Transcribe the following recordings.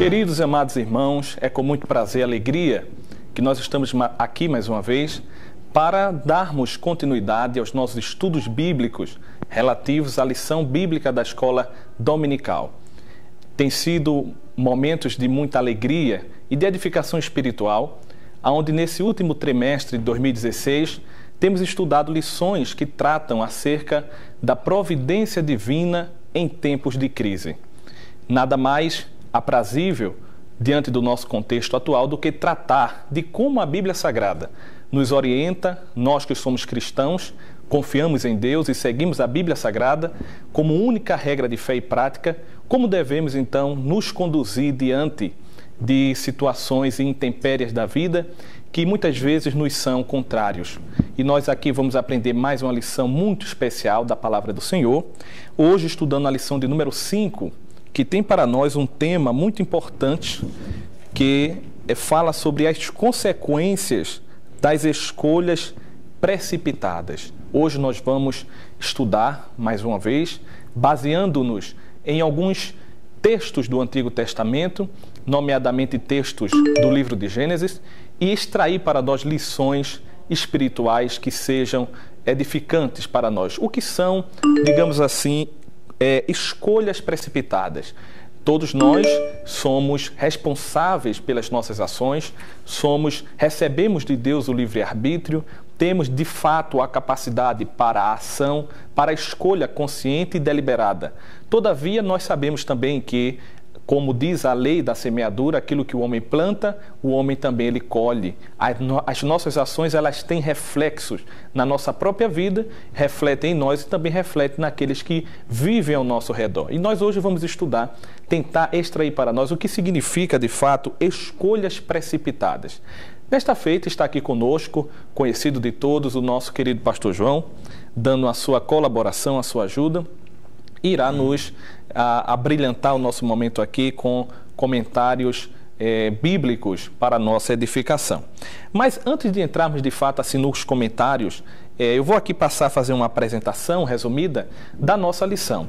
Queridos e amados irmãos, é com muito prazer e alegria que nós estamos aqui mais uma vez para darmos continuidade aos nossos estudos bíblicos relativos à lição bíblica da escola dominical. Tem sido momentos de muita alegria e de edificação espiritual, onde nesse último trimestre de 2016 temos estudado lições que tratam acerca da providência divina em tempos de crise. Nada mais aprazível diante do nosso contexto atual do que tratar de como a Bíblia Sagrada nos orienta, nós que somos cristãos, confiamos em Deus e seguimos a Bíblia Sagrada como única regra de fé e prática, como devemos então nos conduzir diante de situações e intempéries da vida que muitas vezes nos são contrários. E nós aqui vamos aprender mais uma lição muito especial da Palavra do Senhor, hoje estudando a lição de número 5, que tem para nós um tema muito importante, que fala sobre as consequências das escolhas precipitadas. Hoje nós vamos estudar, mais uma vez, baseando-nos em alguns textos do Antigo Testamento, nomeadamente textos do livro de Gênesis, e extrair para nós lições espirituais que sejam edificantes para nós. O que são, digamos assim, escolhas precipitadas? Todos nós somos responsáveis pelas nossas ações, recebemos de Deus o livre-arbítrio, temos de fato a capacidade para a ação, para a escolha consciente e deliberada. Todavia, nós sabemos também que, como diz a lei da semeadura, aquilo que o homem planta, o homem também ele colhe. As nossas ações, elas têm reflexos na nossa própria vida, refletem em nós e também refletem naqueles que vivem ao nosso redor. E nós hoje vamos estudar, tentar extrair para nós o que significa, de fato, escolhas precipitadas. Nesta feita está aqui conosco, conhecido de todos, o nosso querido pastor João, dando a sua colaboração, a sua ajuda, irá nos abrilhantar o nosso momento aqui com comentários bíblicos para a nossa edificação. Mas antes de entrarmos de fato assim nos comentários, eu vou aqui passar a fazer uma apresentação resumida da nossa lição.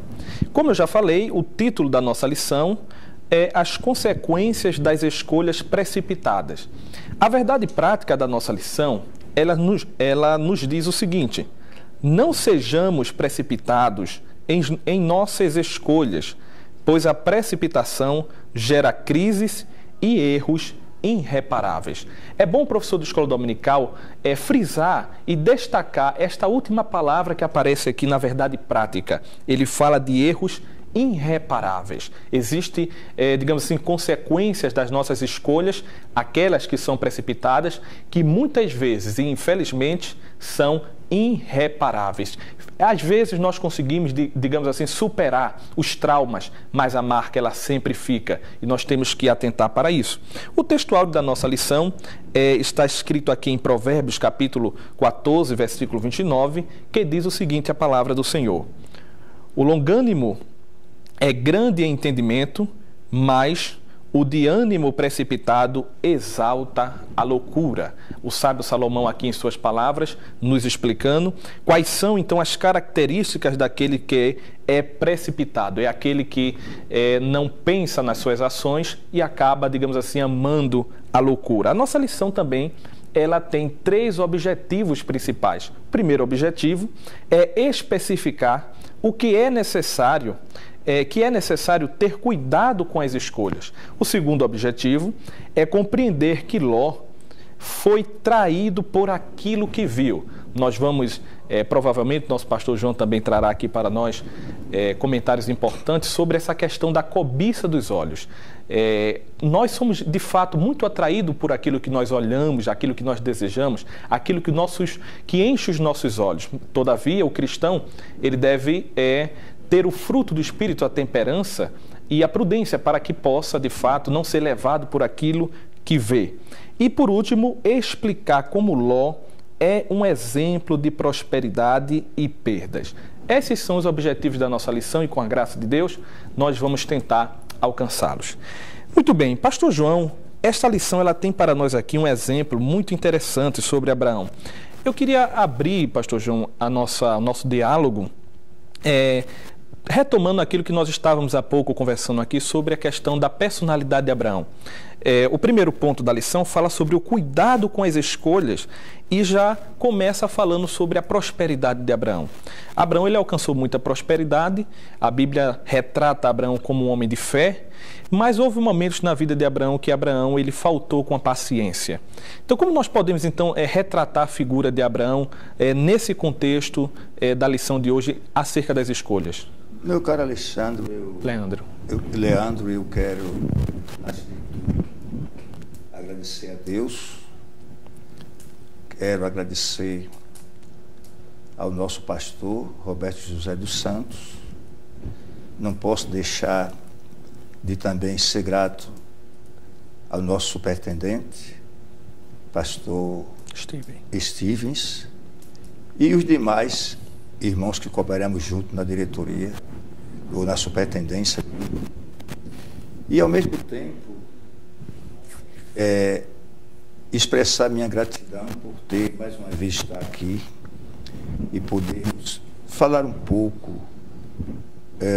Como eu já falei, o título da nossa lição é As Consequências das Escolhas Precipitadas. A verdade prática da nossa lição, ela nos diz o seguinte: não sejamos precipitados em nossas escolhas, pois a precipitação gera crises e erros irreparáveis. É bom o professor de escola dominical frisar e destacar esta última palavra que aparece aqui na verdade prática. Ele fala de erros irreparáveis. Existem, digamos assim, consequências das nossas escolhas, aquelas que são precipitadas, que muitas vezes, e infelizmente, são irreparáveis. Às vezes nós conseguimos, digamos assim, superar os traumas, mas a marca ela sempre fica e nós temos que atentar para isso. O textual da nossa lição está escrito aqui em Provérbios capítulo 14, versículo 29, que diz o seguinte, a palavra do Senhor: o longânimo é grande em entendimento, mas o de ânimo precipitado exalta a loucura. O sábio Salomão aqui em suas palavras nos explicando quais são então as características daquele que é precipitado. É aquele que não pensa nas suas ações e acaba, digamos assim, amando a loucura. A nossa lição também ela tem 3 objetivos principais. O primeiro objetivo é especificar o que é necessário ter cuidado com as escolhas. O segundo objetivo é compreender que Ló foi traído por aquilo que viu. Nós vamos, provavelmente, nosso pastor João também trará aqui para nós comentários importantes sobre essa questão da cobiça dos olhos. Nós somos, de fato, muito atraídos por aquilo que nós olhamos, aquilo que nós desejamos, aquilo que enche os nossos olhos. Todavia, o cristão, ele deve ter o fruto do Espírito, a temperança e a prudência, para que possa, de fato, não ser levado por aquilo que vê. E, por último, explicar como Ló é um exemplo de prosperidade e perdas. Esses são os objetivos da nossa lição e, com a graça de Deus, nós vamos tentar alcançá-los. Muito bem, pastor João, esta lição ela tem para nós aqui um exemplo muito interessante sobre Abraão. Eu queria abrir, pastor João, o nosso diálogo retomando aquilo que nós estávamos há pouco conversando aqui sobre a questão da personalidade de Abraão. O primeiro ponto da lição fala sobre o cuidado com as escolhas e já começa falando sobre a prosperidade de Abraão. Abraão, ele alcançou muita prosperidade, a Bíblia retrata Abraão como um homem de fé, mas houve momentos na vida de Abraão que Abraão ele faltou com a paciência. Então, como nós podemos então retratar a figura de Abraão nesse contexto da lição de hoje acerca das escolhas? Meu caro Alexandre, Leandro, eu quero agradecer a Deus, quero agradecer ao nosso pastor, Roberto José dos Santos. Não posso deixar de também ser grato ao nosso superintendente, pastor Stevens, e os demais irmãos que cooperamos junto na diretoria ou na superintendência. E, ao mesmo tempo, expressar minha gratidão por ter, mais uma vez, estar aqui e podermos falar um pouco,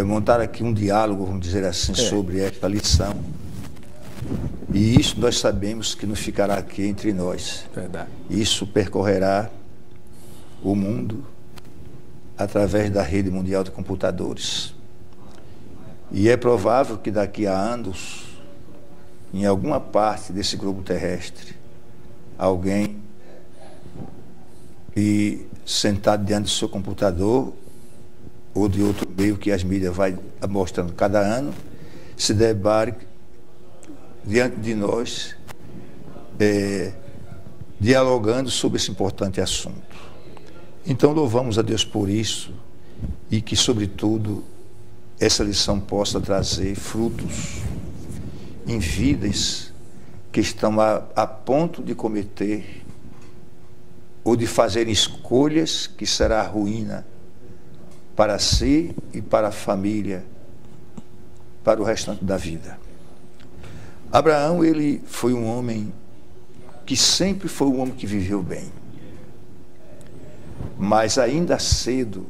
montar aqui um diálogo, vamos dizer assim, sobre esta lição. E isso nós sabemos que não ficará aqui entre nós. Verdade. Isso percorrerá o mundo através da rede mundial de computadores. E é provável que daqui a anos, em alguma parte desse globo terrestre, alguém sentado diante do seu computador ou de outro meio que as mídias vai mostrando cada ano, se debare diante de nós, dialogando sobre esse importante assunto. Então, louvamos a Deus por isso e que, sobretudo, essa lição possa trazer frutos em vidas que estão a ponto de cometer ou de fazer escolhas que será a ruína para si e para a família, para o restante da vida. Abraão, ele foi um homem que sempre foi um homem que viveu bem. Mas ainda cedo,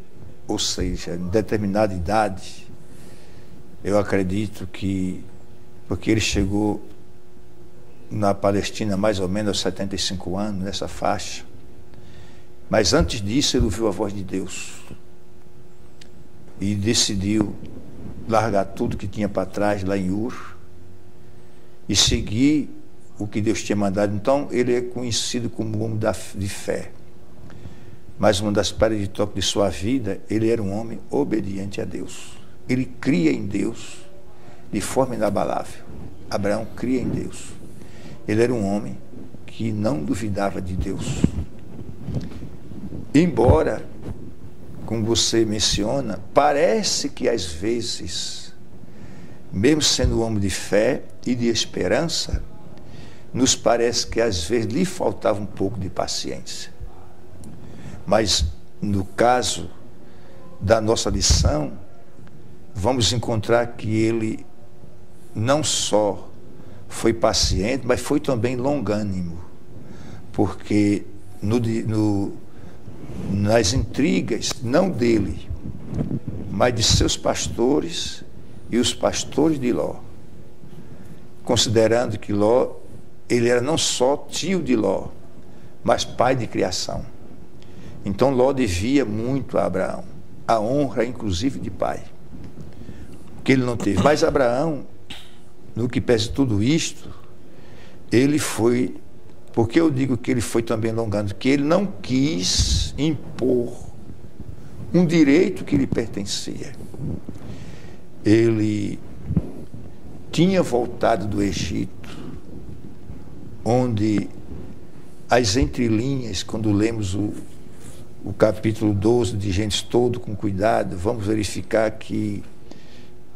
ou seja, em determinada idade, eu acredito que, porque ele chegou na Palestina mais ou menos aos 75 anos, nessa faixa, mas antes disso ele ouviu a voz de Deus e decidiu largar tudo que tinha para trás lá em Ur e seguir o que Deus tinha mandado. Então ele é conhecido como homem de fé. Mas uma das paredes de toque de sua vida, ele era um homem obediente a Deus. Ele cria em Deus de forma inabalável. Abraão cria em Deus. Ele era um homem que não duvidava de Deus. Embora, como você menciona, parece que às vezes, mesmo sendo um homem de fé e de esperança, nos parece que às vezes lhe faltava um pouco de paciência. Mas, no caso da nossa lição, vamos encontrar que ele não só foi paciente, mas foi também longânimo, porque nas intrigas, não dele, mas de seus pastores e os pastores de Ló, considerando que Ló, ele era não só tio de Ló, mas pai de criação. Então Ló devia muito a Abraão, a honra inclusive de pai, que ele não teve. Mas Abraão, no que pese tudo isto, ele foi, porque eu digo que ele foi também longânimo, que ele não quis impor um direito que lhe pertencia. Ele tinha voltado do Egito, onde as entrelinhas, quando lemos o capítulo 12 de Gênesis todo com cuidado, vamos verificar que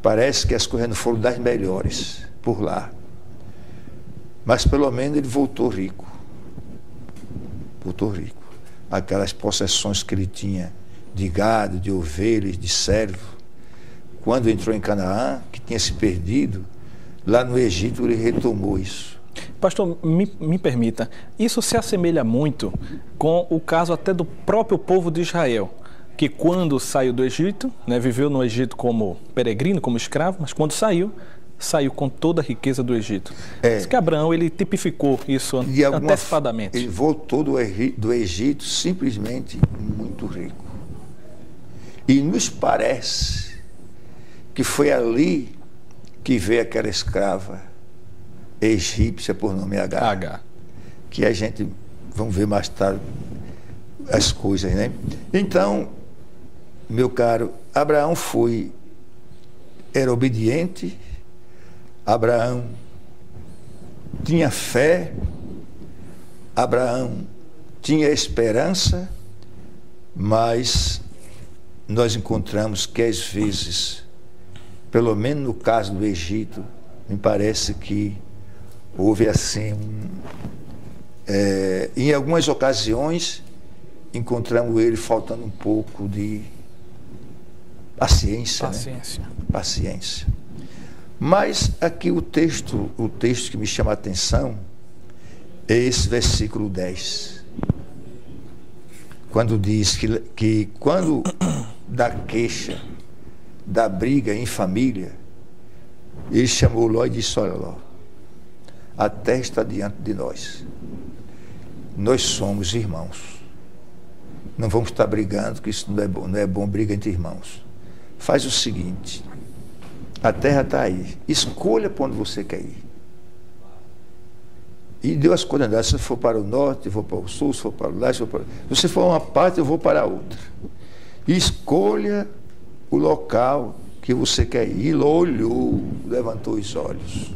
parece que as coisas não foram das melhores por lá. Mas pelo menos ele voltou rico. Voltou rico. Aquelas possessões que ele tinha de gado, de ovelhas, de servo, quando entrou em Canaã, que tinha se perdido, lá no Egito ele retomou isso. Pastor, me permita, isso se assemelha muito com o caso até do próprio povo de Israel, que quando saiu do Egito, né, viveu no Egito como peregrino, como escravo, mas quando saiu com toda a riqueza do Egito. Diz que Abraão, ele tipificou isso antecipadamente. Ele voltou do Egito simplesmente muito rico. E nos parece que foi ali que veio aquela escrava egípcia por nome Agar. Que a gente, vamos ver mais tarde as coisas, né? Então, meu caro, Abraão era obediente, Abraão tinha fé, Abraão tinha esperança, mas nós encontramos que às vezes, pelo menos no caso do Egito, me parece que houve assim, em algumas ocasiões, encontramos ele faltando um pouco de paciência. Né? Paciência. Mas aqui o texto que me chama a atenção é esse versículo 10. Quando diz que quando da queixa, da briga em família, ele chamou Ló e disse: olha, Ló, a terra está diante de nós. Nós somos irmãos. Não vamos estar brigando, que isso não é bom briga entre irmãos. Faz o seguinte, a terra está aí, escolha para onde você quer ir. E deu as coordenadas: se for para o norte, eu vou para o sul; se for para o leste, se você for uma parte, eu vou para a outra. E escolha o local que você quer ir. Ele olhou, levantou os olhos.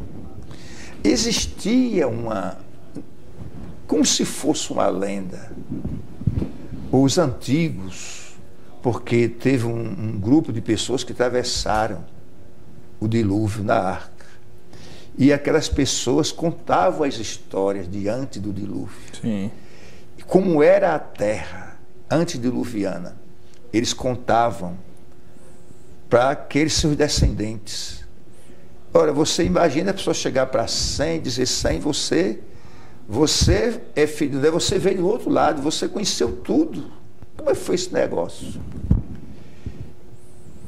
Existia como se fosse uma lenda. Os antigos, porque teve um grupo de pessoas que atravessaram o dilúvio na arca. E aquelas pessoas contavam as histórias diante do dilúvio. Sim. Como era a terra antediluviana. Eles contavam para aqueles seus descendentes. Ora, você imagina a pessoa chegar para 100, dizer: 100, você é filho de Deus, você veio do outro lado, você conheceu tudo. Como é que foi esse negócio?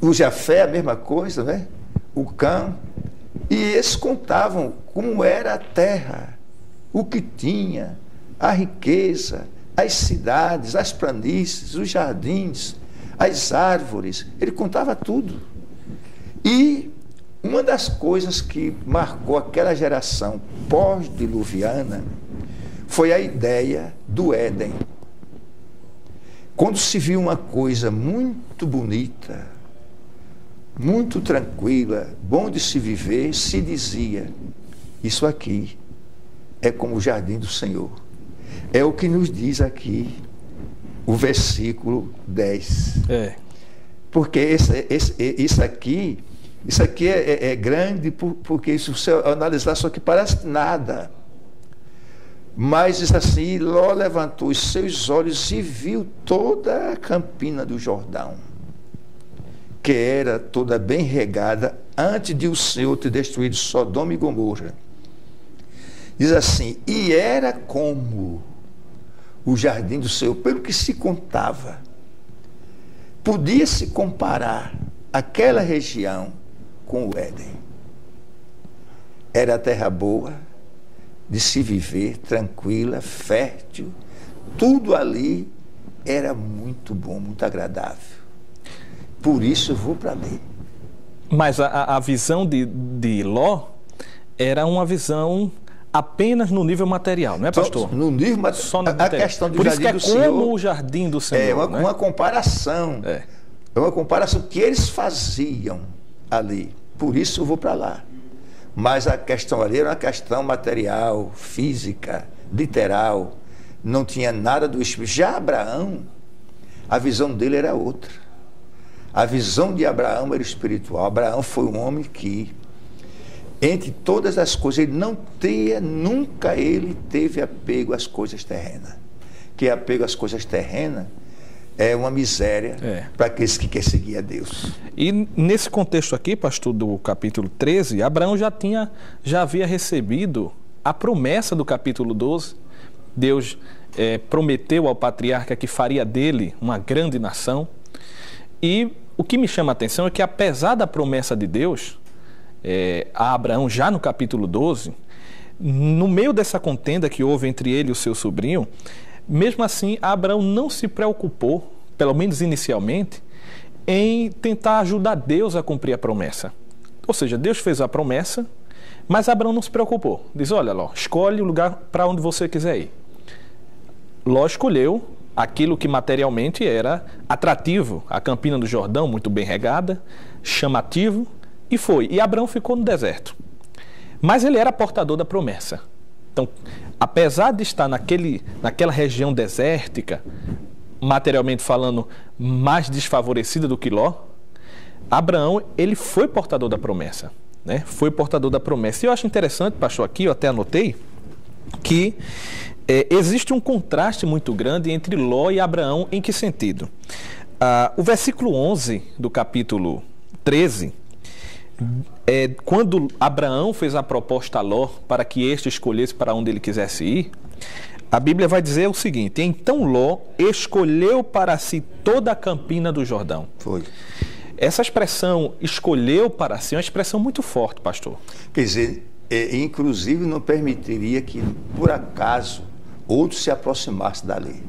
O Jafé, a mesma coisa, né? O Cã. E eles contavam como era a terra, o que tinha, a riqueza, as cidades, as planícies, os jardins, as árvores. Ele contava tudo. E uma das coisas que marcou aquela geração pós-diluviana foi a ideia do Éden. Quando se viu uma coisa muito bonita, muito tranquila, bom de se viver, se dizia: isso aqui é como o jardim do Senhor. É o que nos diz aqui o versículo 10. Porque isso aqui é grande, porque se você analisar, só que parece nada. Mas diz assim: Ló levantou os seus olhos e viu toda a campina do Jordão, que era toda bem regada, antes de o Senhor ter destruído Sodoma e Gomorra. Diz assim: e era como o jardim do Senhor, pelo que se contava. Podia-se comparar aquela região com o Éden. Era a terra boa, de se viver, tranquila, fértil. Tudo ali era muito bom, muito agradável. Por isso eu vou para ali. Mas a visão de Ló era uma visão apenas no nível material, não é, pastor? No nível material. Só no material. A questão do jardim do Senhor. Por isso que é como o jardim do Senhor. É uma comparação. É uma comparação que eles faziam ali. Por isso eu vou para lá. Mas a questão ali era uma questão material, física, literal. Não tinha nada do espírito. Já Abraão, a visão dele era outra. A visão de Abraão era espiritual. Abraão foi um homem que, entre todas as coisas, nunca ele teve apego às coisas terrenas. Que apego às coisas terrenas é uma miséria para aqueles que querem seguir a Deus. E nesse contexto aqui, pastor, do capítulo 13, Abraão já havia recebido a promessa do capítulo 12. Deus prometeu ao patriarca que faria dele uma grande nação. E o que me chama a atenção é que, apesar da promessa de Deus a Abraão, já no capítulo 12, no meio dessa contenda que houve entre ele e o seu sobrinho, mesmo assim, Abraão não se preocupou, pelo menos inicialmente, em tentar ajudar Deus a cumprir a promessa. Ou seja, Deus fez a promessa, mas Abraão não se preocupou. Diz, olha, Ló, escolhe o lugar para onde você quiser ir. Ló escolheu aquilo que materialmente era atrativo, a Campina do Jordão, muito bem regada, chamativo, e foi. E Abraão ficou no deserto. Mas ele era portador da promessa. Então, apesar de estar naquela região desértica, materialmente falando, mais desfavorecida do que Ló, Abraão, ele foi portador da promessa, né? Foi portador da promessa. E eu acho interessante, pastor, aqui eu até anotei, que existe um contraste muito grande entre Ló e Abraão. Em que sentido? O versículo 11 do capítulo 13, quando Abraão fez a proposta a Ló para que este escolhesse para onde ele quisesse ir, a Bíblia vai dizer o seguinte: então Ló escolheu para si toda a Campina do Jordão. Foi. Essa expressão, escolheu para si, é uma expressão muito forte, pastor. Quer dizer, inclusive não permitiria que, por acaso, outro se aproximasse dali.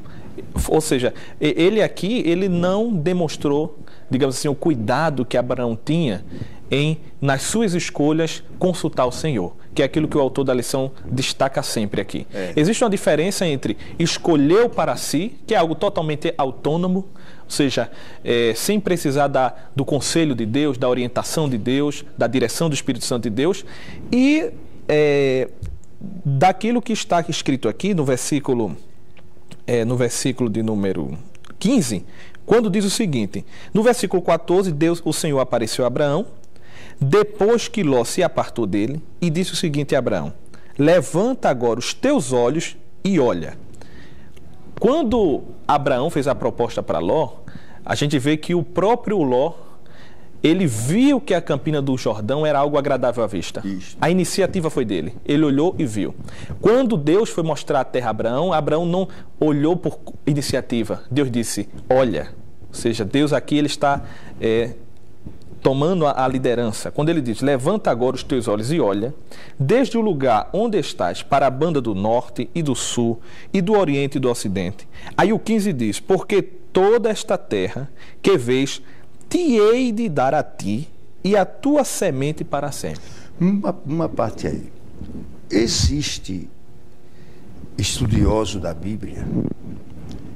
Ou seja, ele não demonstrou, digamos assim, o cuidado que Abraão tinha em, nas suas escolhas, consultar o Senhor, que é aquilo que o autor da lição destaca sempre aqui. Existe uma diferença entre escolheu para si, que é algo totalmente autônomo, ou seja, sem precisar do conselho de Deus, da orientação de Deus, da direção do Espírito Santo de Deus, e daquilo que está escrito aqui no versículo de número 15, quando diz o seguinte: no versículo 14, o Senhor apareceu a Abraão, depois que Ló se apartou dele, e disse o seguinte a Abraão: levanta agora os teus olhos e olha. Quando Abraão fez a proposta para Ló, a gente vê que o próprio Ló, ele viu que a Campina do Jordão era algo agradável à vista. Isso. A iniciativa foi dele. Ele olhou e viu. Quando Deus foi mostrar a terra a Abraão, Abraão não olhou por iniciativa. Deus disse, olha. Ou seja, Deus aqui ele está tomando a liderança. Quando ele diz, levanta agora os teus olhos e olha, desde o lugar onde estás para a banda do norte e do sul e do oriente e do ocidente. Aí o 15 diz, porque toda esta terra que vês te hei de dar a ti e a tua semente para sempre. Uma parte aí. Existe estudioso da Bíblia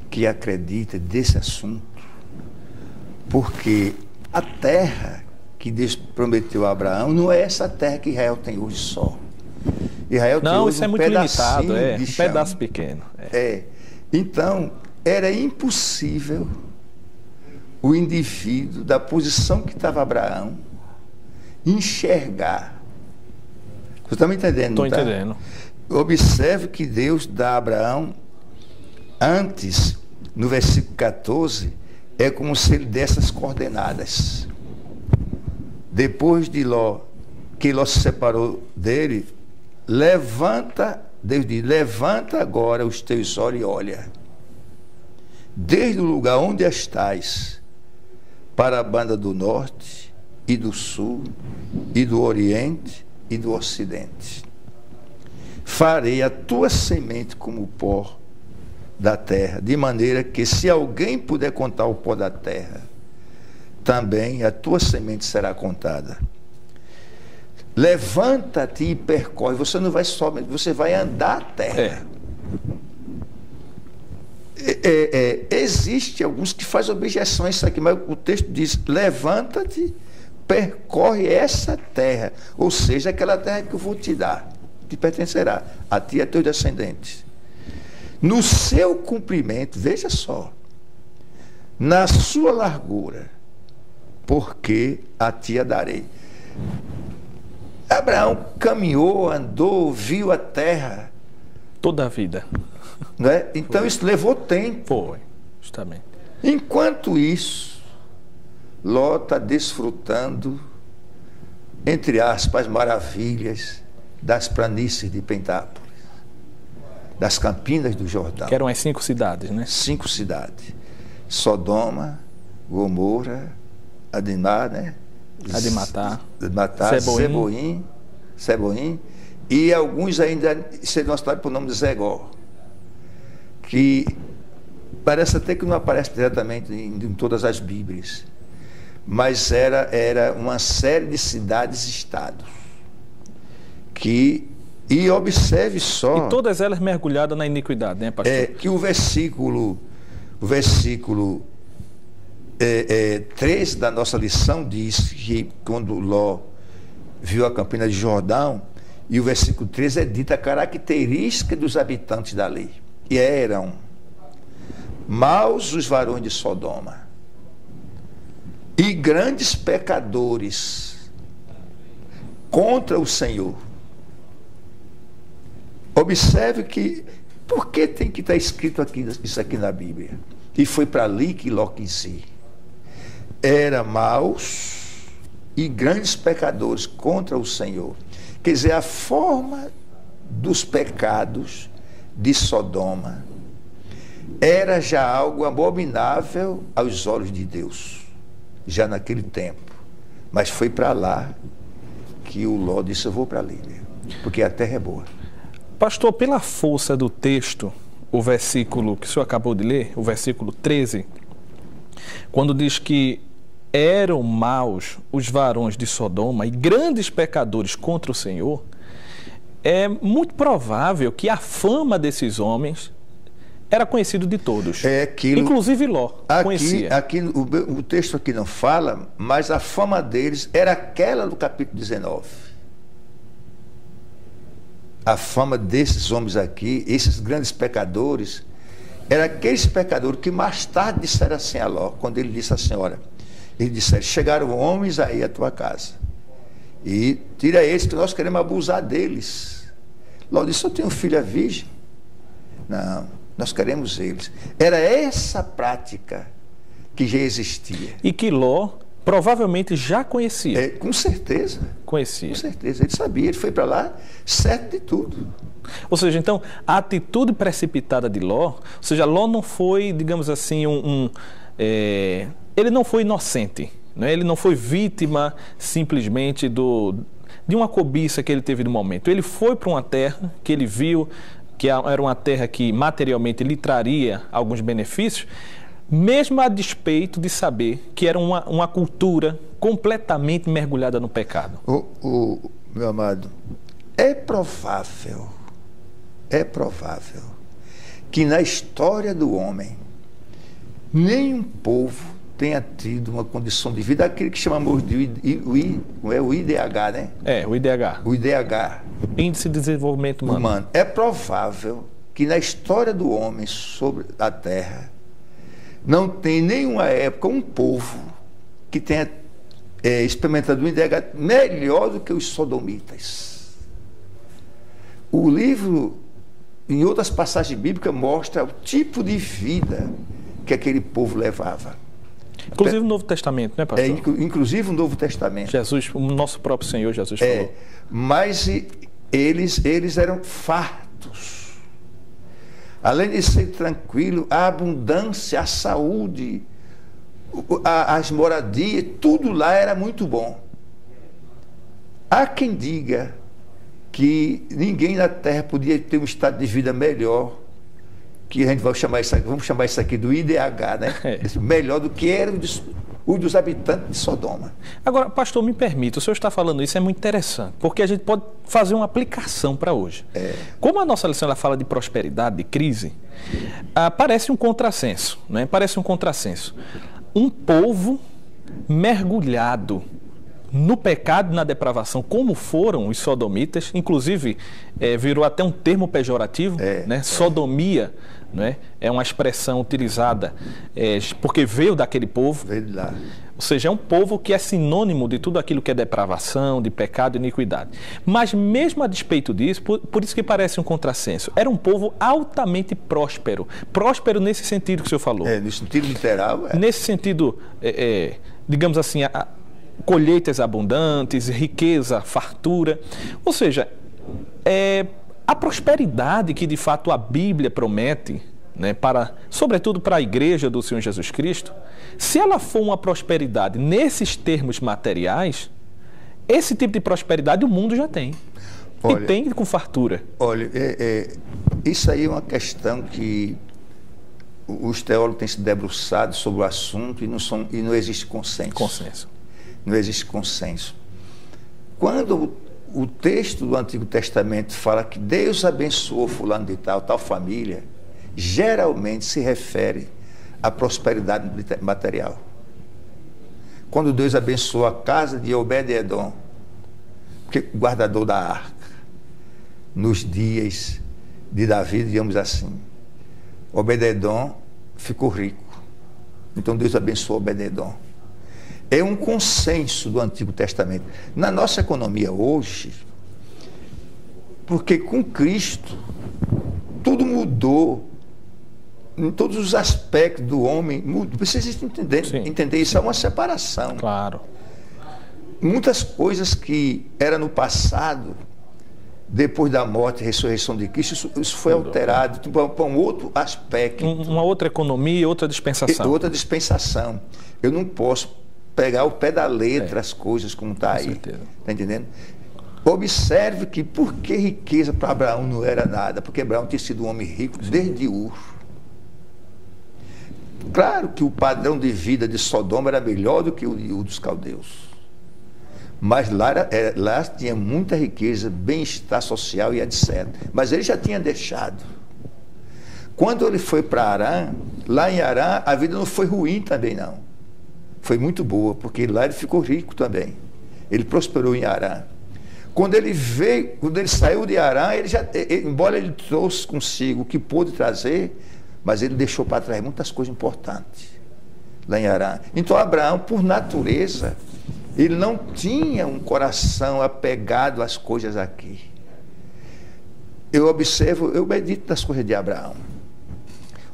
que acredita desse assunto, porque a terra que Deus prometeu a Abraão não é essa terra que Israel tem hoje só. Israel tem hoje isso é muito limitado, um pedaço pequeno. Então, era impossível o indivíduo, da posição que estava Abraão, enxergar. Você está me entendendo? Estou entendendo. Observe que Deus dá a Abraão, antes, no versículo 14, é como se ele desse as coordenadas. Depois de Ló, que Ló se separou dele, Deus diz, levanta agora os teus olhos e olha. Desde o lugar onde estás, para a banda do norte e do sul e do oriente e do ocidente. Farei a tua semente como o pó da terra, de maneira que se alguém puder contar o pó da terra, também a tua semente será contada. Levanta-te e percorre. Você não vai somente, você vai andar a terra. Existe alguns que fazem objeção a isso aqui, mas o texto diz, levanta-te, percorre essa terra, ou seja, aquela terra que eu vou te dar, que pertencerá a ti e a teus descendentes. No seu cumprimento, veja só, na sua largura, porque a ti a darei. Abraão caminhou, andou, viu a terra. Toda a vida. Não é? Então isso levou tempo. Foi, justamente. Enquanto isso, Ló está desfrutando, entre aspas, maravilhas das planícies de Pentápolis, das Campinas do Jordão. Que eram as 5 cidades, né? 5 cidades. Sodoma, Gomorra, Adimá, né? Adimatá, Seboim, e alguns ainda seriam citados por nome de Zegó, que parece até que não aparece diretamente em todas as Bíblias, mas era uma série de cidades-estados e observe só... E todas elas mergulhadas na iniquidade, né, pastor? Que o versículo 3 da nossa lição diz que quando Ló viu a campina de Jordão, e o versículo 3 é dita a característica dos habitantes dali. E eram maus os varões de Sodoma, e grandes pecadores contra o Senhor. Observe que, por que tem que estar escrito isso aqui na Bíblia? E foi para ali que Ló quis ir. Era maus e grandes pecadores contra o Senhor. Quer dizer, a forma dos pecados de Sodoma era já algo abominável aos olhos de Deus, já naquele tempo. Mas foi para lá que o Ló disse: eu vou para ali, porque a terra é boa. Pastor, pela força do texto, o versículo que o senhor acabou de ler, o versículo 13, quando diz que eram maus os varões de Sodoma e grandes pecadores contra o Senhor, é muito provável que a fama desses homens era conhecido de todos. Inclusive Ló conhecia. Aqui, o texto aqui não fala, mas a fama deles era aquela do capítulo 19. A fama desses homens aqui, esses grandes pecadores, era aqueles pecadores que mais tarde disseram assim a Ló, quando ele disse à senhora, ele disse: chegaram homens aí à tua casa, e tira eles que nós queremos abusar deles. Ló disse: eu tenho filha virgem. Não, nós queremos eles. Era essa prática que já existia. E que Ló provavelmente já conhecia. Com certeza. Conhecia. Com certeza. Ele sabia, ele foi para lá certo de tudo. Ou seja, então, a atitude precipitada de Ló, ou seja, Ló não foi, digamos assim, ele não foi inocente, né? Ele não foi vítima simplesmente de uma cobiça que ele teve no momento. Ele foi para uma terra que ele viu que era uma terra que materialmente lhe traria alguns benefícios, mesmo a despeito de saber que era uma cultura completamente mergulhada no pecado. Meu amado, é provável que na história do homem nenhum povo tenha tido uma condição de vida, aquele que chamamos de o IDH, né? O IDH. O IDH. Índice de Desenvolvimento Humano. É provável que na história do homem sobre a Terra não tem nenhuma época um povo que tenha experimentado o IDH melhor do que os sodomitas. O livro, em outras passagens bíblicas, mostra o tipo de vida que aquele povo levava. Inclusive o Novo Testamento, né, pastor? Inclusive o Novo Testamento. Jesus, o nosso próprio Senhor Jesus falou. Mas eles eram fartos. Além de ser tranquilo, a abundância, a saúde, as moradias, tudo lá era muito bom. Há quem diga que ninguém na Terra podia ter um estado de vida melhor, que a gente vai chamar isso aqui, vamos chamar isso aqui do IDH, né? Melhor do que era o dos habitantes de Sodoma. Agora, pastor, me permita, o senhor está falando isso, é muito interessante, porque a gente pode fazer uma aplicação para hoje. Como a nossa lição ela fala de prosperidade, de crise, parece um contrassenso, né? Parece um contrassenso. Um povo mergulhado no pecado e na depravação, como foram os sodomitas, inclusive virou até um termo pejorativo, né? Sodomia, né? É uma expressão utilizada porque veio daquele povo. Veio de lá. Ou seja, é um povo que é sinônimo de tudo aquilo que é depravação, de pecado e iniquidade. Mas mesmo a despeito disso, por isso que parece um contrassenso, era um povo altamente próspero. Próspero nesse sentido que o senhor falou. No sentido literal. Nesse sentido, digamos assim, colheitas abundantes, riqueza, fartura. Ou seja, a prosperidade que de fato a Bíblia promete, né, sobretudo para a igreja do Senhor Jesus Cristo, se ela for uma prosperidade nesses termos materiais, esse tipo de prosperidade o mundo já tem. Olha, e tem com fartura. Olha, isso aí é uma questão que os teólogos têm se debruçado sobre o assunto e não existe consenso. Não existe consenso. Quando o texto do Antigo Testamento fala que Deus abençoou fulano de tal família, geralmente se refere à prosperidade material. Quando Deus abençoou a casa de Obed-Edom, guardador da arca, nos dias de Davi, digamos assim, Obed-Edom ficou rico. Então Deus abençoou Obed-Edom. É um consenso do Antigo Testamento. Na nossa economia hoje, porque com Cristo tudo mudou, em todos os aspectos do homem mudou. Precisa entender isso, é uma separação. Claro. Muitas coisas que eram no passado, depois da morte e ressurreição de Cristo, isso foi alterado para um outro aspecto. Uma outra economia, outra dispensação. Outra dispensação. Eu não posso pegar o pé da letra as coisas como está aí. Está entendendo? Observe que por que riqueza para Abraão não era nada? Porque Abraão tinha sido um homem rico desde Ur. Claro que o padrão de vida de Sodoma era melhor do que o dos caldeus. Mas lá tinha muita riqueza, bem-estar social e etc. Mas ele já tinha deixado. Quando ele foi para Harã, lá em Harã, a vida não foi ruim também, não. Foi muito boa, porque lá ele ficou rico também. Ele prosperou em Harã. Quando ele saiu de Harã, embora ele trouxe consigo o que pôde trazer, mas ele deixou para trás muitas coisas importantes lá em Harã. Então Abraão, por natureza, ele não tinha um coração apegado às coisas aqui. Eu medito nas coisas de Abraão.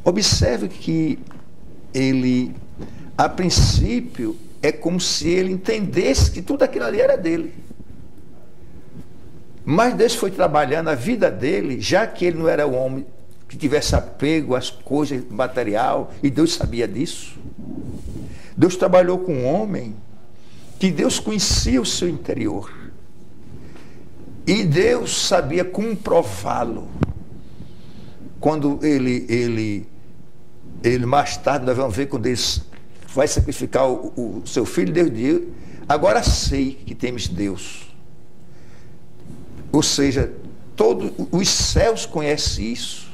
Observe que ele, a princípio, é como se ele entendesse que tudo aquilo ali era dele. Mas Deus foi trabalhando a vida dele, já que ele não era um homem que tivesse apego às coisas material, e Deus sabia disso. Deus trabalhou com um homem que Deus conhecia o seu interior. E Deus sabia como prová-lo. Quando ele mais tarde, nós vamos ver quando ele vai sacrificar o seu filho, Deus diz: agora sei que temes Deus. Ou seja, todos os céus conhecem isso.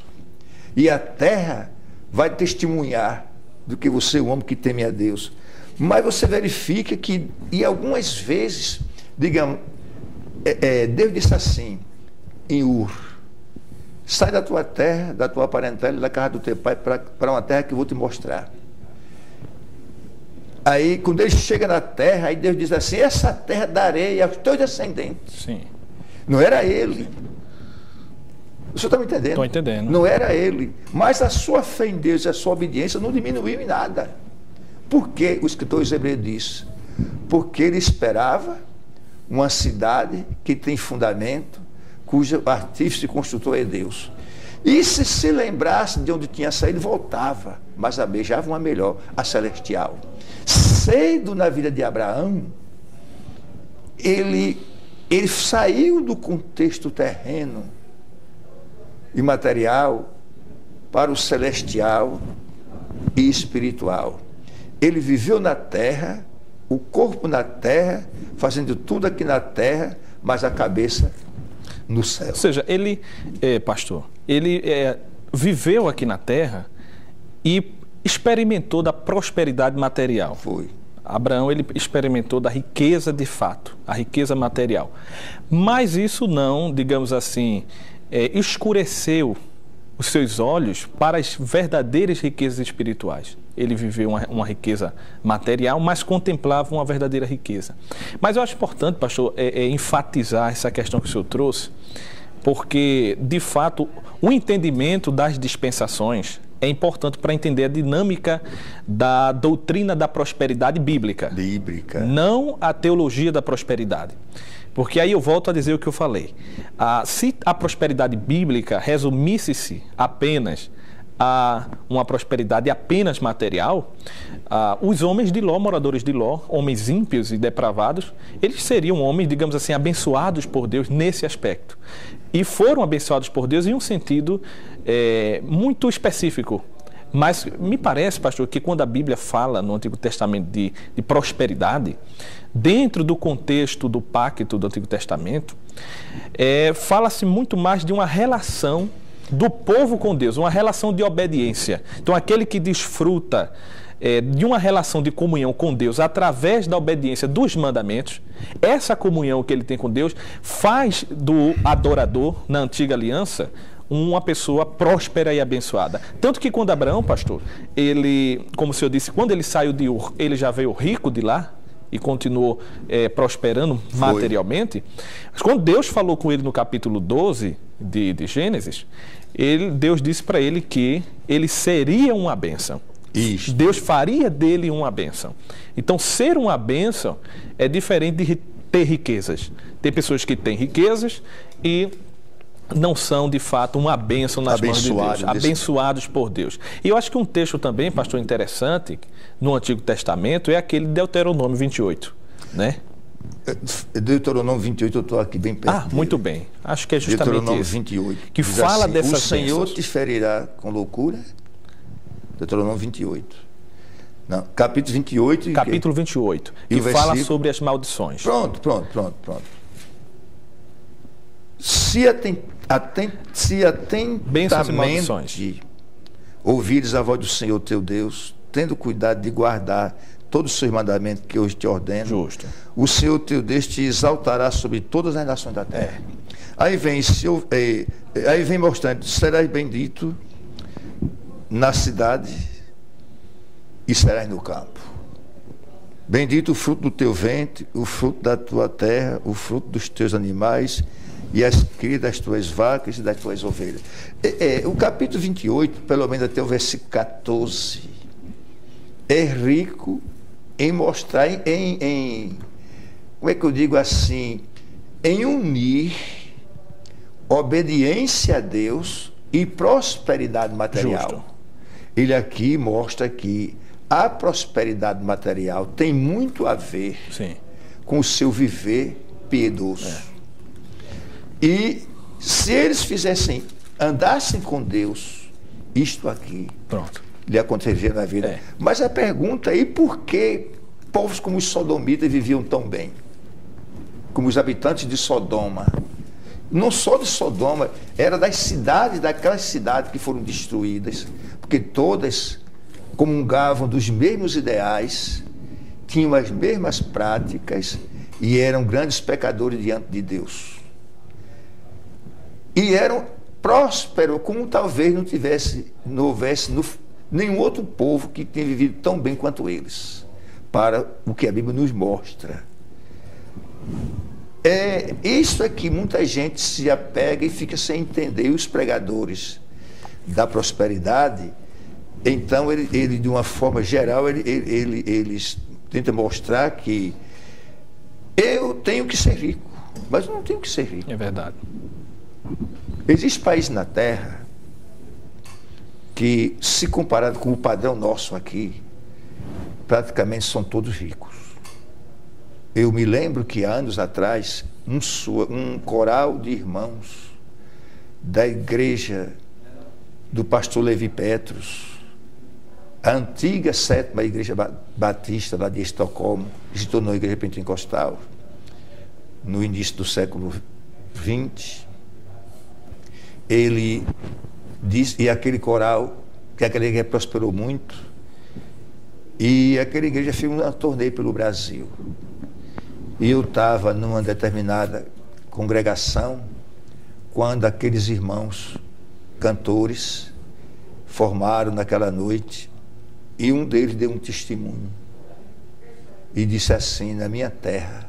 E a terra vai testemunhar do que você é um homem que teme a Deus. Mas você verifica que, e algumas vezes, digamos, Deus disse assim, em Ur: sai da tua terra, da tua parentela e da casa do teu pai para uma terra que eu vou te mostrar. Aí, quando ele chega na terra, aí Deus diz assim: essa terra darei aos teus descendentes. Sim. Não era ele. O senhor está me entendendo? Estou entendendo. Não era ele. Mas a sua fé em Deus e a sua obediência não diminuiu em nada. Por que o escritor hebreu diz? Porque ele esperava uma cidade que tem fundamento, cujo artífice e construtor é Deus. E se lembrasse de onde tinha saído, voltava, mas almejava uma melhor, a celestial. Cedo na vida de Abraão, ele saiu do contexto terreno e material para o celestial e espiritual. Ele viveu na terra, o corpo na terra, fazendo tudo aqui na terra, mas a cabeça no céu. Ou seja, ele, pastor, ele viveu aqui na terra e experimentou da prosperidade material. Foi. Abraão, ele experimentou da riqueza de fato, a riqueza material. Mas isso não, digamos assim, escureceu os seus olhos para as verdadeiras riquezas espirituais. Ele viveu uma riqueza material, mas contemplava uma verdadeira riqueza. Mas eu acho importante, pastor, enfatizar essa questão que o senhor trouxe, porque, de fato, o entendimento das dispensações é importante para entender a dinâmica da doutrina da prosperidade bíblica. Não a teologia da prosperidade. Porque aí eu volto a dizer o que eu falei. Se a prosperidade bíblica resumisse-se apenas a uma prosperidade apenas material, os homens de Ló, moradores de Ló, homens ímpios e depravados, eles seriam homens, digamos assim, abençoados por Deus nesse aspecto. E foram abençoados por Deus em um sentido muito específico. Mas me parece, pastor, que quando a Bíblia fala no Antigo Testamento de prosperidade, dentro do contexto do pacto do Antigo Testamento, fala-se muito mais de uma relação do povo com Deus, uma relação de obediência. Então, aquele que desfruta de uma relação de comunhão com Deus através da obediência dos mandamentos, essa comunhão que ele tem com Deus faz do adorador, na antiga aliança, uma pessoa próspera e abençoada. Tanto que quando Abraão, pastor, ele, como o senhor disse, quando ele saiu de Ur, ele já veio rico de lá e continuou prosperando materialmente. Mas quando Deus falou com ele no capítulo 12 de Gênesis, Deus disse para ele que ele seria uma bênção. Isso. Deus faria dele uma bênção. Então, ser uma bênção é diferente de ter riquezas. Tem pessoas que têm riquezas e não são, de fato, uma bênção nas mãos de Deus, abençoados por Deus. E eu acho que um texto também, pastor, interessante, no Antigo Testamento, é aquele de Deuteronômio 28, né? Deuteronômio 28, eu estou aqui bem perto. Muito bem. Acho que é justamente Deuteronômio esse. 28. Que fala assim, dessas o Senhor bênçãos. te ferirá com loucura. Deuteronômio 28. Não, capítulo 28. Capítulo 28, que fala sobre as maldições. Pronto. Se atentamente ouvires a voz do Senhor teu Deus, tendo cuidado de guardar todos os seus mandamentos que hoje te ordeno, justo, o Senhor teu Deus te exaltará sobre todas as nações da terra. Aí vem mostrando: serás bendito na cidade e serás no campo. Bendito o fruto do teu ventre, o fruto da tua terra, o fruto dos teus animais e as crias das tuas vacas e das tuas ovelhas. O capítulo 28, pelo menos até o versículo 14, é rico em mostrar, como é que eu digo assim, em unir obediência a Deus e prosperidade material. Justo. Ele aqui mostra que a prosperidade material tem muito a ver com o seu viver piedoso. E se eles andassem com Deus, isto aqui lhe aconteceria na vida. Mas a pergunta é: por que povos como os sodomitas viviam tão bem? Como os habitantes de Sodoma. Não só de Sodoma, era daquelas cidades que foram destruídas, porque todas comungavam dos mesmos ideais, tinham as mesmas práticas e eram grandes pecadores diante de Deus. E eram prósperos, como talvez não houvesse nenhum outro povo que tenha vivido tão bem quanto eles, para o que a Bíblia nos mostra. Isso é que muita gente se apega e fica sem entender. E os pregadores da prosperidade, então, ele de uma forma geral, eles tentam mostrar que eu tenho que ser rico, mas eu não tenho que ser rico. É verdade. Existem países na Terra que, se comparado com o padrão nosso aqui, praticamente são todos ricos. Eu me lembro que há anos atrás, um coral de irmãos da igreja do pastor Levi Petros, a antiga 7ª igreja batista lá de Estocolmo, que se tornou igreja pentecostal no início do século XX, ele disse, e aquele coral, que aquela igreja prosperou muito, e aquela igreja fez um torneio pelo Brasil. E eu estava numa determinada congregação, quando aqueles irmãos cantores formaram naquela noite, e um deles deu um testemunho e disse assim: na minha terra,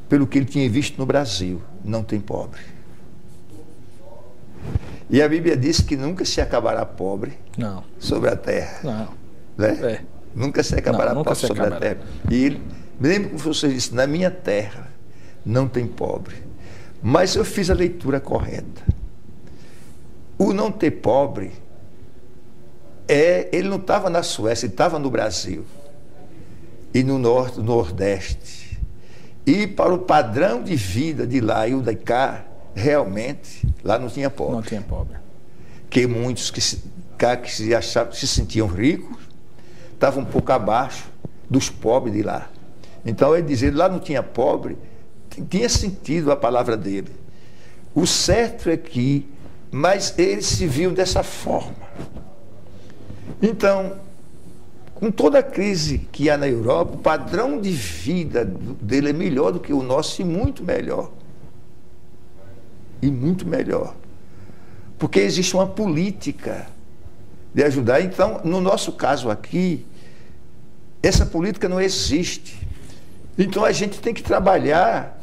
pelo que ele tinha visto no Brasil, não tem pobre. E a Bíblia diz que nunca se acabará pobre sobre a terra. Não. Né? Nunca se acabará pobre sobre a terra. E ele, lembro que você disse: na minha terra não tem pobre. Mas eu fiz a leitura correta. O não ter pobre Ele não estava na Suécia, ele estava no Brasil. E no norte, no nordeste. E para o padrão de vida de lá e o de cá, realmente, lá não tinha pobre. Não tinha pobre. Que muitos que se sentiam ricos, estavam um pouco abaixo dos pobres de lá. Então, ele dizer, lá não tinha pobre, tinha sentido a palavra dele. O certo é que, mas ele se viu dessa forma. Então, com toda a crise que há na Europa, o padrão de vida dele é melhor do que o nosso e muito melhor. E muito melhor. Porque existe uma política de ajudar. Então, no nosso caso aqui, essa política não existe. Então, a gente tem que trabalhar,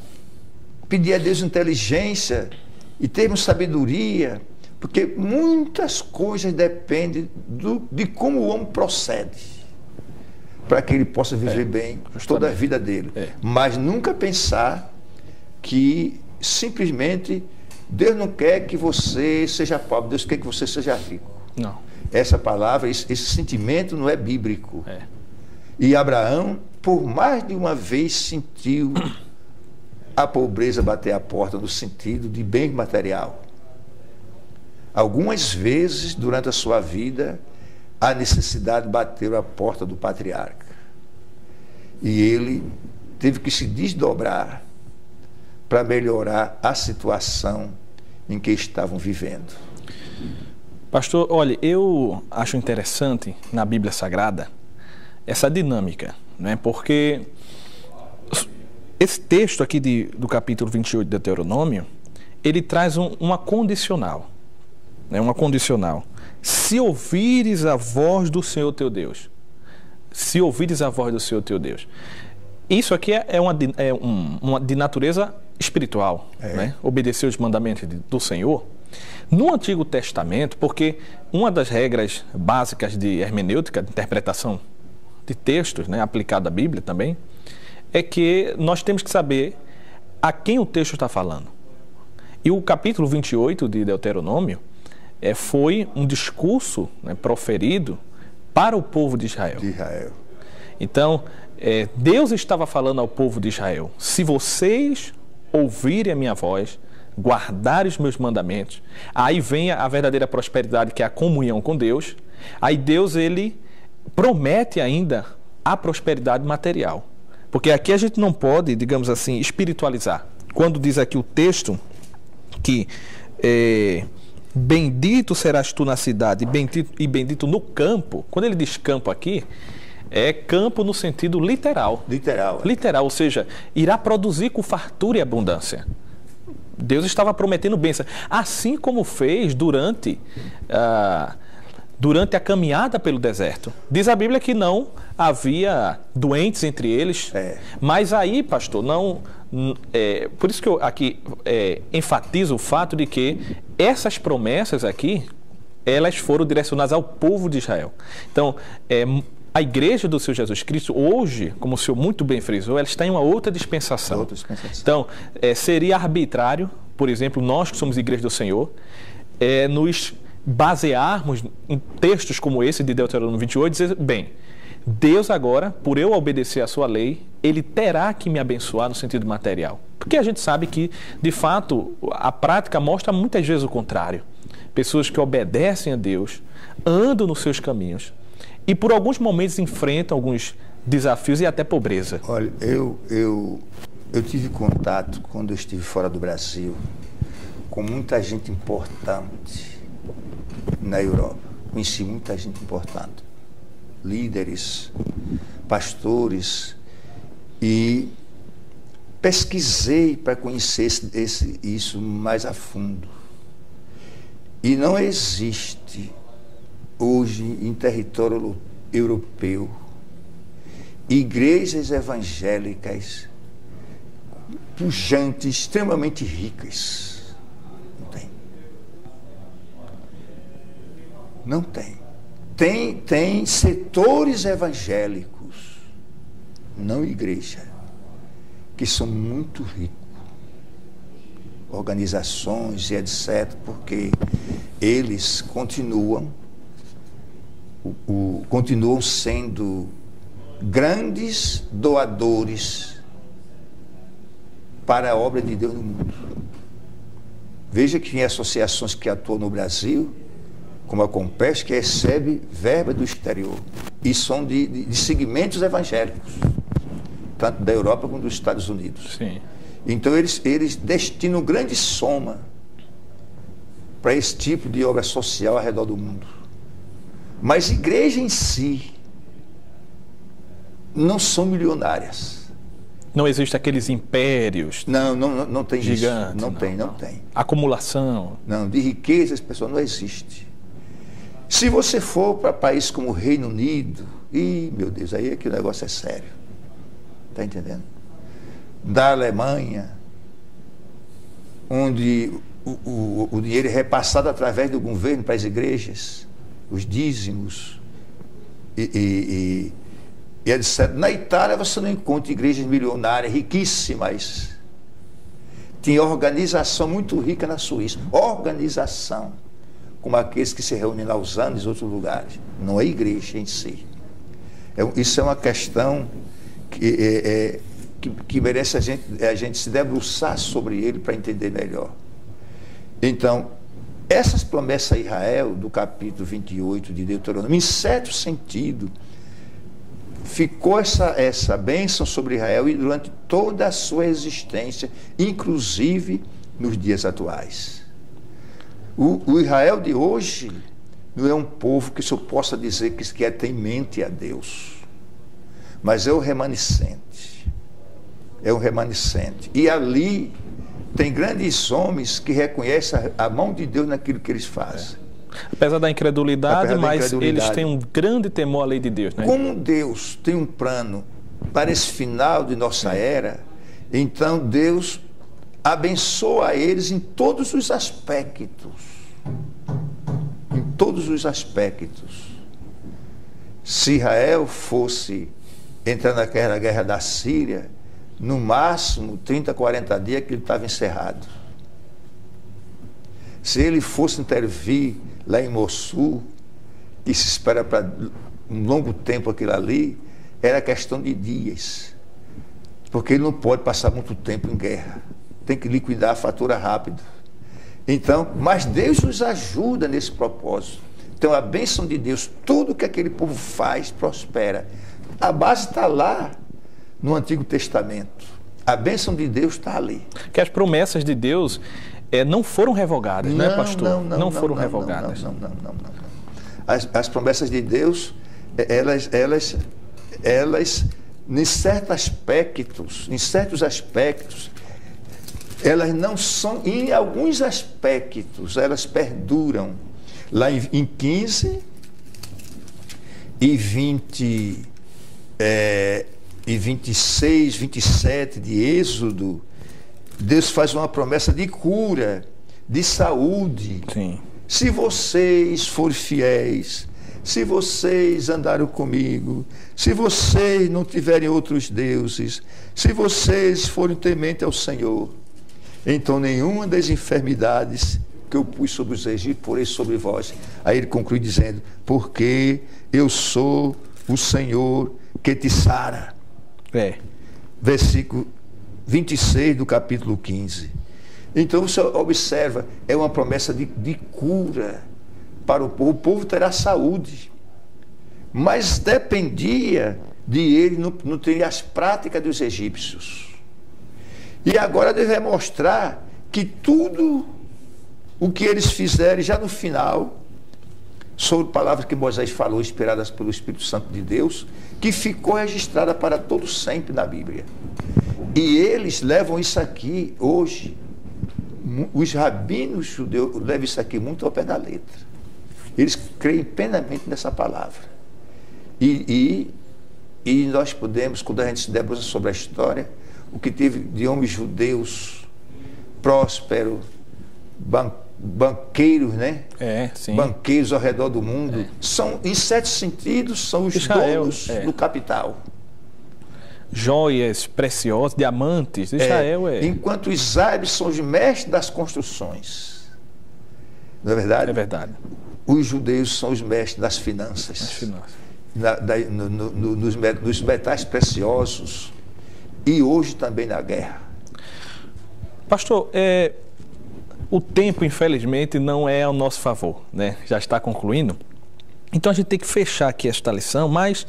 pedir a Deus inteligência e termos sabedoria, porque muitas coisas dependem de como o homem procede, para que ele possa viver bem toda a vida dele. Mas nunca pensar que simplesmente Deus não quer que você seja pobre, Deus quer que você seja rico. Não. Essa palavra, esse sentimento não é bíblico. E Abraão, por mais de uma vez, sentiu a pobreza bater à porta no sentido de bem material. Algumas vezes, durante a sua vida, a necessidade bateu à porta do patriarca. E ele teve que se desdobrar para melhorar a situação em que estavam vivendo. Pastor, olha, eu acho interessante na Bíblia Sagrada essa dinâmica, né? Porque esse texto aqui do capítulo 28 de Deuteronômio, ele traz uma condicional, né? Uma condicional. Se ouvires a voz do Senhor teu Deus. Se ouvires a voz do Senhor teu Deus. Isso aqui é uma de natureza espiritual, né? Obedecer os mandamentos do Senhor. No Antigo Testamento, porque uma das regras básicas de hermenêutica, de interpretação de textos, né, aplicada à Bíblia também, é que nós temos que saber a quem o texto está falando. E o capítulo 28 de Deuteronômio foi um discurso, né, proferido para o povo de Israel. Então, Deus estava falando ao povo de Israel: se vocês ouvirem a minha voz, guardarem os meus mandamentos, aí vem a verdadeira prosperidade, que é a comunhão com Deus. Aí Deus, ele promete ainda a prosperidade material. Porque aqui a gente não pode, digamos assim, espiritualizar. Quando diz aqui o texto que bendito serás tu na cidade e bendito no campo, quando ele diz campo aqui, é campo no sentido literal. Literal, ou seja, irá produzir com fartura e abundância. Deus estava prometendo bênção, assim como fez durante a caminhada pelo deserto. Diz a Bíblia que não havia doentes entre eles, mas aí, pastor, por isso que eu aqui enfatizo o fato de que essas promessas aqui, elas foram direcionadas ao povo de Israel. Então, a igreja do Senhor Jesus Cristo, hoje, como o senhor muito bem frisou, ela está em uma outra dispensação. Então, seria arbitrário, por exemplo, nós que somos igreja do Senhor, nos basearmos em textos como esse de Deuteronômio 28, dizer, bem, Deus agora, por eu obedecer a sua lei, ele terá que me abençoar no sentido material. Porque a gente sabe que, de fato, a prática mostra muitas vezes o contrário. Pessoas que obedecem a Deus, andam nos seus caminhos e por alguns momentos enfrentam alguns desafios e até pobreza. Olha, eu tive contato, quando eu estive fora do Brasil, com muita gente importante na Europa. Conheci muita gente importante, líderes, pastores, e pesquisei para conhecer isso mais a fundo. E não existe hoje em território europeu igrejas evangélicas pujantes, extremamente ricas. Não tem. Tem setores evangélicos, não igreja, que são muito ricos, organizações e etc., porque eles continuam continuam sendo grandes doadores para a obra de Deus no mundo. Veja que tem associações que atuam no Brasil, como a Compes, que recebe verba do exterior, e são de segmentos evangélicos, tanto da Europa como dos Estados Unidos. Sim. Então eles destinam grande soma para esse tipo de obra social ao redor do mundo. Mas igreja em si não são milionárias. Não existe aqueles impérios. Não tem gigantes, isso. Não tem. Acumulação. Não, de riquezas, pessoal, não existe. Se você for para países como o Reino Unido, meu Deus, aí é que o negócio é sério. Está entendendo? Da Alemanha, onde o dinheiro é repassado através do governo para as igrejas, os dízimos e etc. Na Itália você não encontra igrejas milionárias, riquíssimas. Tem organização muito rica na Suíça. Organização, como aqueles que se reúnem lá os anos em outros lugares. Não é igreja em si. Isso é uma questão que merece a gente se debruçar sobre ele para entender melhor. Então, essas promessas a Israel, do capítulo 28 de Deuteronômio, em certo sentido, ficou essa bênção sobre Israel e durante toda a sua existência, inclusive nos dias atuais. O Israel de hoje não é um povo que se eu possa dizer que é temente a Deus, mas é o remanescente. É o remanescente. E ali tem grandes homens que reconhecem a mão de Deus naquilo que eles fazem. Apesar da incredulidade, eles têm um grande temor à lei de Deus, né? Como Deus tem um plano para esse final de nossa era, então Deus abençoa eles em todos os aspectos. Em todos os aspectos. Se Israel fosse entrar naquela guerra da Síria, no máximo 30, 40 dias que ele estava encerrado. Se ele fosse intervir lá em Mossul, que se espera para um longo tempo aquilo ali, era questão de dias. Porque ele não pode passar muito tempo em guerra. Tem que liquidar a fatura rápido. Então, mas Deus nos ajuda nesse propósito. Então, a bênção de Deus, tudo que aquele povo faz, prospera. A base está lá no Antigo Testamento. A bênção de Deus está ali. Que as promessas de Deus não foram revogadas, né, pastor? Não foram revogadas. Não. As promessas de Deus, elas em certos aspectos, elas não são, em alguns aspectos, elas perduram. Lá em 15 e 20, e 26, 27 de Êxodo, Deus faz uma promessa de cura, de saúde. Sim. Se vocês forem fiéis, se vocês andarem comigo, se vocês não tiverem outros deuses, se vocês forem tementes ao Senhor, então nenhuma das enfermidades que eu pus sobre os egípcios, porei sobre vós. Aí ele conclui dizendo, porque eu sou o Senhor que te sara. Versículo 26 do capítulo 15. Então você observa, é uma promessa de cura para o povo. O povo terá saúde, mas dependia de ele não ter as práticas dos egípcios. E agora Deus vai mostrar que tudo o que eles fizerem já no final, sobre palavras que Moisés falou, inspiradas pelo Espírito Santo de Deus, que ficou registrada para todos sempre na Bíblia. E eles levam isso aqui hoje, os rabinos judeus levam isso aqui muito ao pé da letra. Eles creem plenamente nessa palavra. E nós podemos, quando a gente se debruça sobre a história, o que teve de homens judeus prósperos, banqueiros, né? Sim. Banqueiros ao redor do mundo, são, em certos sentidos, são os donos do capital. Joias preciosas, diamantes, Israel Enquanto os árabes são os mestres das construções. Não é verdade? É verdade. os judeus são os mestres das finanças. As finanças. Nos metais preciosos e hoje também na guerra. Pastor, o tempo, infelizmente, não é ao nosso favor, né? Já está concluindo. Então a gente tem que fechar aqui esta lição, mas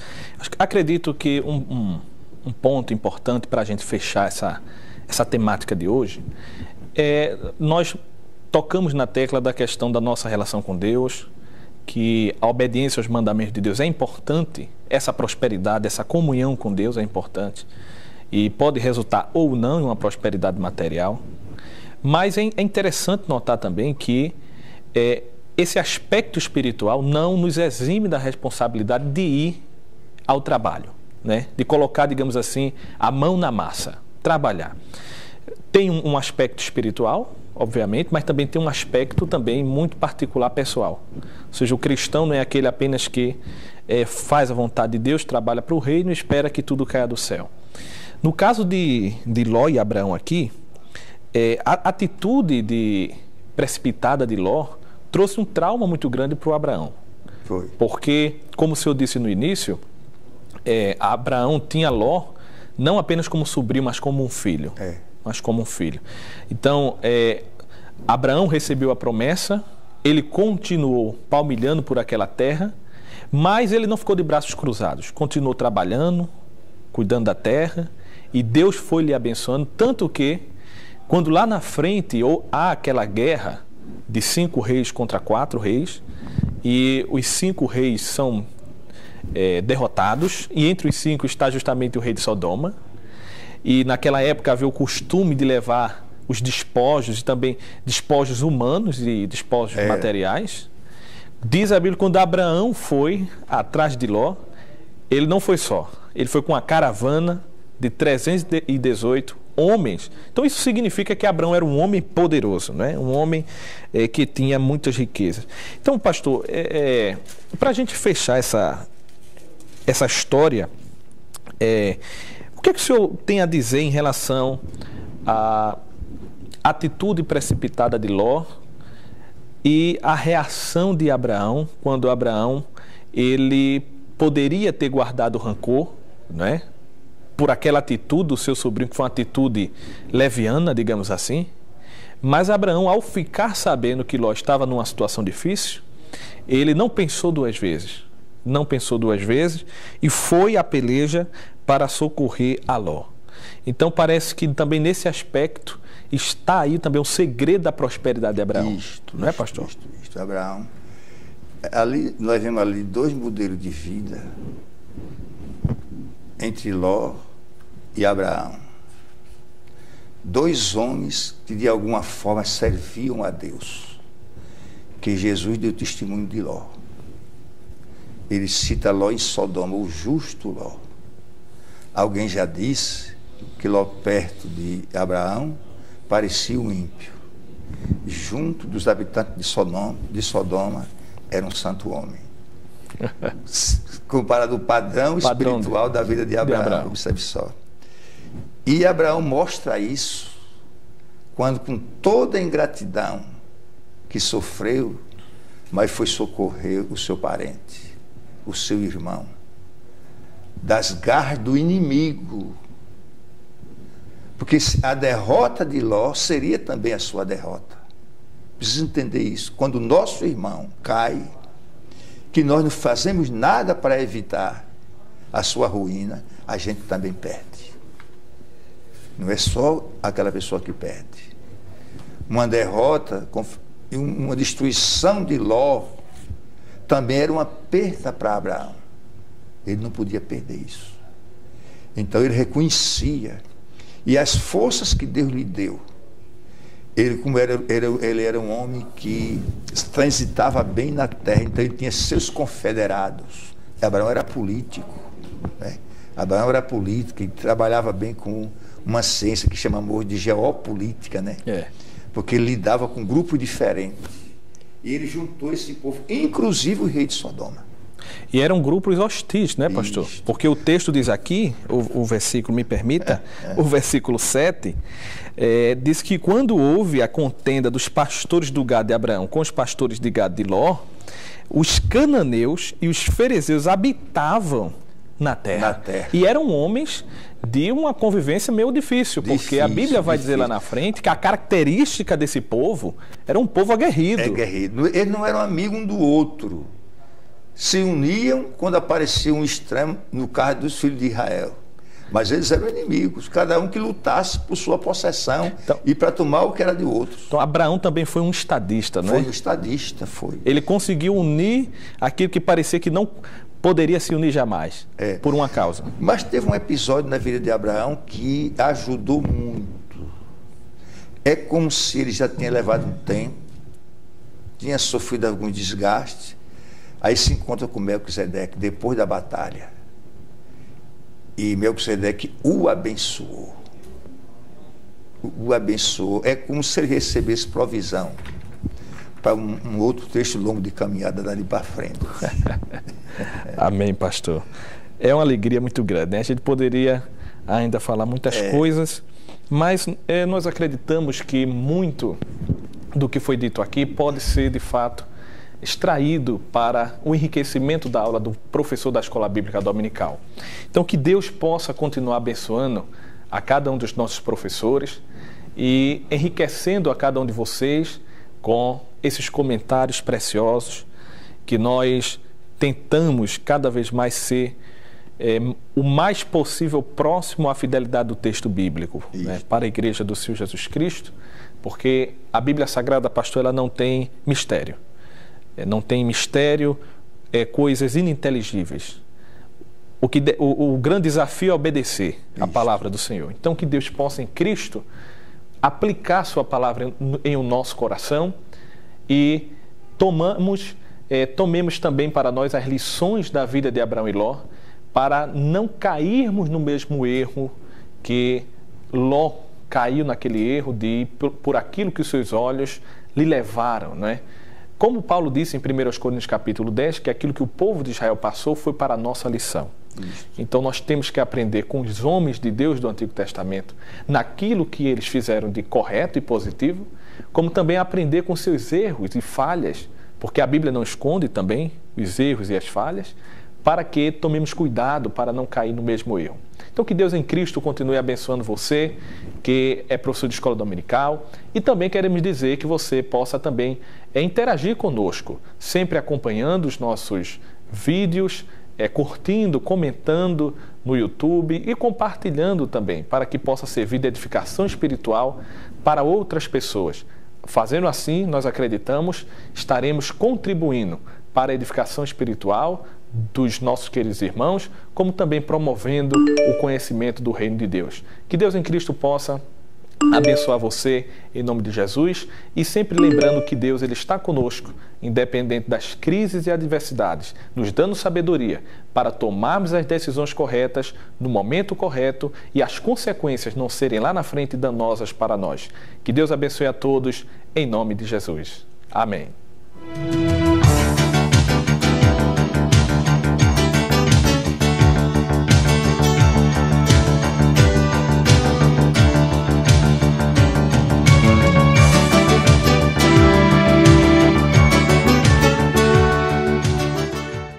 acredito que um ponto importante para a gente fechar essa temática de hoje nós tocamos na tecla da questão da nossa relação com Deus, que a obediência aos mandamentos de Deus é importante, essa prosperidade, essa comunhão com Deus é importante e pode resultar ou não em uma prosperidade material. Mas é interessante notar também que esse aspecto espiritual não nos exime da responsabilidade de ir ao trabalho, né? De colocar, digamos assim, a mão na massa, trabalhar. Tem um aspecto espiritual, obviamente, mas também tem um aspecto também muito particular pessoal. Ou seja, o cristão não é aquele apenas que faz a vontade de Deus, trabalha para o reino e espera que tudo caia do céu. No caso de Ló e Abraão aqui, a atitude precipitada de Ló trouxe um trauma muito grande para o Abraão. Foi. Porque, como o senhor disse no início, Abraão tinha Ló não apenas como sobrinho, mas como um filho. Mas como um filho. Então, Abraão recebeu a promessa, ele continuou palmilhando por aquela terra, mas ele não ficou de braços cruzados. Continuou trabalhando, cuidando da terra, e Deus foi lhe abençoando, tanto que, quando lá na frente há aquela guerra de 5 reis contra 4 reis, e os 5 reis são derrotados, e entre os 5 está justamente o rei de Sodoma, e naquela época havia o costume de levar os despojos, e também despojos humanos e despojos materiais. Diz a Bíblia, quando Abraão foi atrás de Ló, ele não foi só, ele foi com uma caravana de 318 homens. Então isso significa que Abraão era um homem poderoso, né? Um homem que tinha muitas riquezas. Então, pastor, para a gente fechar essa história, o que é que o senhor tem a dizer em relação à atitude precipitada de Ló e a reação de Abraão, quando Abraão ele poderia ter guardado rancor, né, por aquela atitude do seu sobrinho, que foi uma atitude leviana, digamos assim, mas Abraão, ao ficar sabendo que Ló estava numa situação difícil, ele não pensou duas vezes, e foi à peleja para socorrer a Ló. Então parece que também nesse aspecto está aí também o segredo da prosperidade de Abraão. Não é, pastor? Isto. Abraão. Ali, nós vemos ali 2 modelos de vida entre Ló e Abraão. 2 homens que de alguma forma serviam a Deus, que Jesus deu testemunho de Ló. Ele cita Ló em Sodoma, o justo Ló. Alguém já disse que Ló, perto de Abraão, parecia um ímpio. Junto dos habitantes de Sodoma, era um santo homem. Comparado ao padrão espiritual da vida de Abraão. Observe só. E Abraão mostra isso quando, com toda a ingratidão que sofreu, mas foi socorrer o seu parente, o seu irmão, das garras do inimigo. Porque a derrota de Ló seria também a sua derrota. Precisa entender isso. Quando o nosso irmão cai, que nós não fazemos nada para evitar a sua ruína, a gente também perde. Não é só aquela pessoa que perde. Uma derrota, uma destruição de Ló, também era uma perda para Abraão. Ele não podia perder isso. Então ele reconhecia. E as forças que Deus lhe deu, ele era um homem que transitava bem na terra, então ele tinha seus confederados. Abraão era político, né? Abraão era político e trabalhava bem com uma ciência que chamamos de geopolítica, né? Porque ele lidava com grupos diferentes. E ele juntou esse povo, inclusive o rei de Sodoma. E eram grupos hostis, né, pastor? Isso. Porque o texto diz aqui, o versículo, me permita, o versículo 7, diz que quando houve a contenda dos pastores do gado de Abraão com os pastores de gado de Ló, os cananeus e os ferezeus habitavam na terra. E eram homens de uma convivência meio difícil, porque a Bíblia vai dizer lá na frente que a característica desse povo era um povo aguerrido. Aguerrido. Eles não eram amigos um do outro. Se uniam quando aparecia um extremo, no caso dos filhos de Israel. Mas eles eram inimigos, cada um que lutasse por sua possessão e para tomar o que era de outros. Então Abraão também foi um estadista, não é? Foi um estadista, foi. Ele conseguiu unir aquilo que parecia que não poderia se unir jamais, por uma causa. Mas teve um episódio na vida de Abraão que ajudou muito. É como se ele já tinha levado um tempo, tinha sofrido algum desgaste, aí se encontra com Melquisedeque depois da batalha. E Melquisedeque o abençoou. O abençoou. É como se ele recebesse provisão para um outro trecho longo de caminhada dali para frente. Amém, pastor. É uma alegria muito grande, né? A gente poderia ainda falar muitas coisas, mas nós acreditamos que muito do que foi dito aqui pode ser, de fato, extraído para o enriquecimento da aula do professor da Escola Bíblica Dominical. Então, que Deus possa continuar abençoando a cada um dos nossos professores e enriquecendo a cada um de vocês com esses comentários preciosos que nós tentamos cada vez mais ser o mais possível próximo à fidelidade do texto bíblico, né, para a Igreja do Senhor Jesus Cristo, porque a Bíblia Sagrada, pastor, ela não tem mistério. Não tem mistério, coisas ininteligíveis. O grande desafio é obedecer a palavra do Senhor. Então, que Deus possa, em Cristo, aplicar sua palavra em o nosso coração e tomemos também para nós as lições da vida de Abraão e Ló, para não cairmos no mesmo erro que Ló caiu naquele erro por aquilo que os seus olhos lhe levaram, não é? Como Paulo disse em 1 Coríntios capítulo 10, que aquilo que o povo de Israel passou foi para a nossa lição. Então nós temos que aprender com os homens de Deus do Antigo Testamento, naquilo que eles fizeram de correto e positivo, como também aprender com seus erros e falhas, porque a Bíblia não esconde também os erros e as falhas, para que tomemos cuidado para não cair no mesmo erro. Então que Deus em Cristo continue abençoando você, que é professor de escola dominical, e também queremos dizer que você possa também interagir conosco, sempre acompanhando os nossos vídeos, curtindo, comentando no YouTube e compartilhando também, para que possa servir de edificação espiritual para outras pessoas. Fazendo assim, nós acreditamos, estaremos contribuindo para a edificação espiritual dos nossos queridos irmãos, como também promovendo o conhecimento do reino de Deus. Que Deus em Cristo possa abençoar você em nome de Jesus e sempre lembrando que Deus ele está conosco, independente das crises e adversidades, nos dando sabedoria para tomarmos as decisões corretas no momento correto e as consequências não serem lá na frente danosas para nós. Que Deus abençoe a todos em nome de Jesus. Amém.